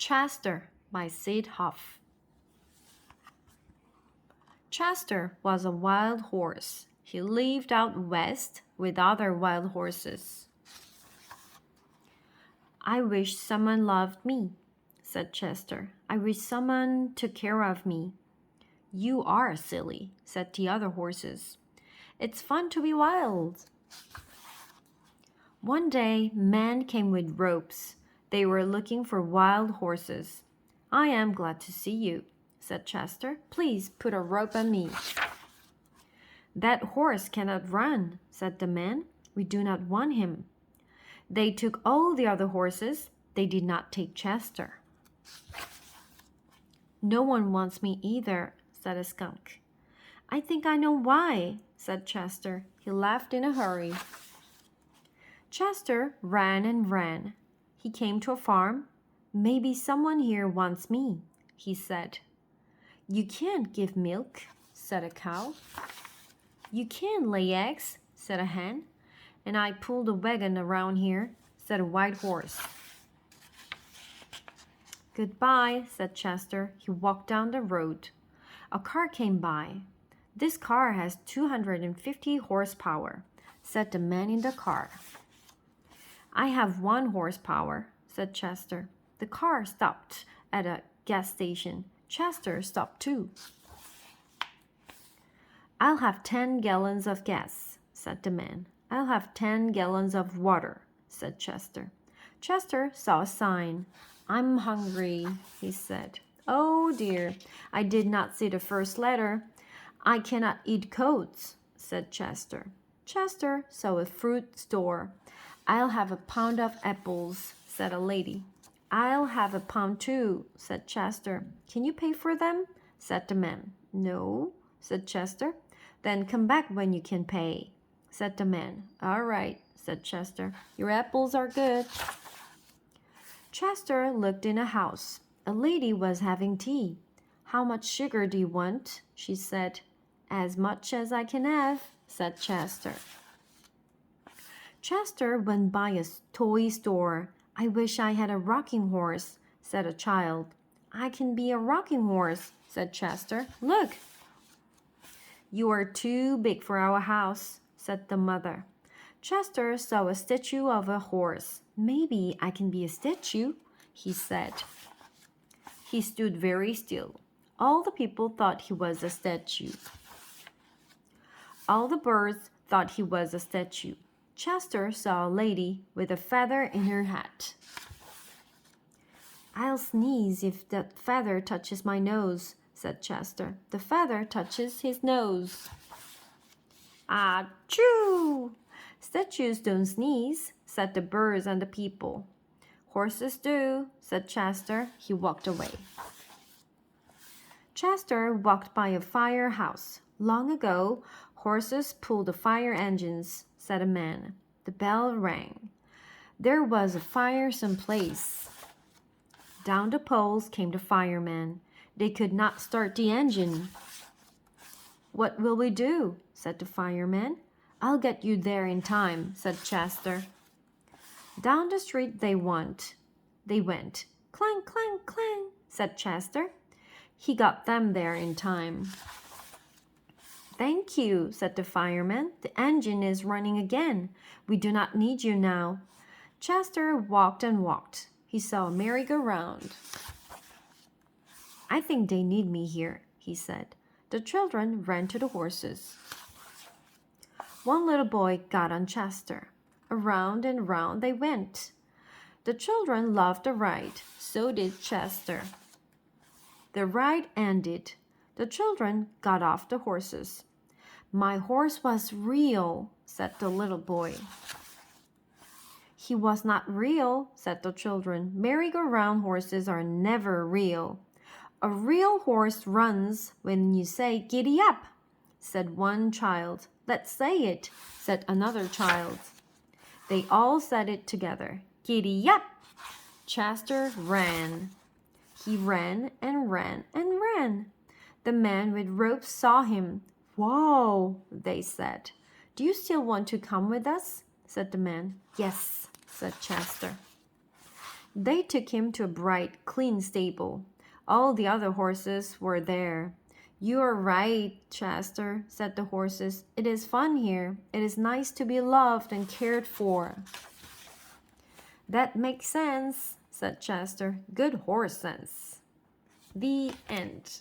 Chester by Syd Hoff. Chester was a wild horse. He lived out west with other wild horses. I wish someone loved me, said Chester. I wish someone took care of me. You are silly, said the other horses. It's fun to be wild. One day, men came with ropes. They were looking for wild horses. I am glad to see you, said Chester. Please put a rope on me. That horse cannot run, said the man. We do not want him. They took all the other horses. They did not take Chester. No one wants me either, said a skunk. I think I know why, said Chester. He left in a hurry. Chester ran and ran. He came to a farm. Maybe someone here wants me, he said. You can't give milk, said a cow. You can't lay eggs, said a hen. And I pulled a wagon around here, said a white horse. Goodbye, said Chester. He walked down the road. A car came by. This car has 250 horsepower, said the man in the car. I have 1 horsepower, said Chester. The car stopped at a gas station. Chester stopped too. I'll have 10 gallons of gas, said the man. I'll have 10 gallons of water, said Chester. Chester saw a sign. I'm hungry, he said. Oh dear, I did not see the first letter. I cannot eat coats, said Chester. Chester saw a fruit store. I'll have a pound of apples, said a lady. I'll have a pound too, said Chester. Can you pay for them? Said the man. No, said Chester. Then come back when you can pay, said the man. All right, said Chester. Your apples are good. Chester looked in a house. A lady was having tea. How much sugar do you want? She said. As much as I can have, said Chester. Chester went by a toy store. I wish I had a rocking horse, said a child. I can be a rocking horse, said Chester. Look. You are too big for our house, said the mother. Chester saw a statue of a horse. Maybe I can be a statue, he said. He stood very still. All the people thought he was a statue. All the birds thought he was a statue. Chester saw a lady with a feather in her hat. I'll sneeze if that feather touches my nose, said Chester. The feather touches his nose. Achoo! Statues don't sneeze, said the birds and the people. Horses do, said Chester. He walked away. Chester walked by a firehouse. Long ago, horses pulled the fire engines, said a man. The bell rang. There was a fire someplace. Down the poles came the firemen. They could not start the engine. What will we do? Said the fireman. I'll get you there in time, said Chester. Down the street they went. Clang, clang, clang, said Chester. He got them there in time. Thank you, said the fireman. The engine is running again. We do not need you now. Chester walked and walked. He saw a merry-go-round. I think they need me here, he said. The children ran to the horses. One little boy got on Chester. Around and round they went. The children loved the ride. So did Chester. The ride ended. The children got off the horses. My horse was real, said the little boy. He was not real, said the children. Merry-go-round horses are never real. A real horse runs when you say, giddy up, said one child. Let's say it, said another child. They all said it together. Giddy up! Chester ran. He ran and ran and ran. The men with ropes saw him. Whoa, they said. Do you still want to come with us? Said the man. Yes, said Chester. They took him to a bright, clean stable. All the other horses were there. You are right, Chester, said the horses. It is fun here. It is nice to be loved and cared for. That makes sense, said Chester. Good horse sense. The end.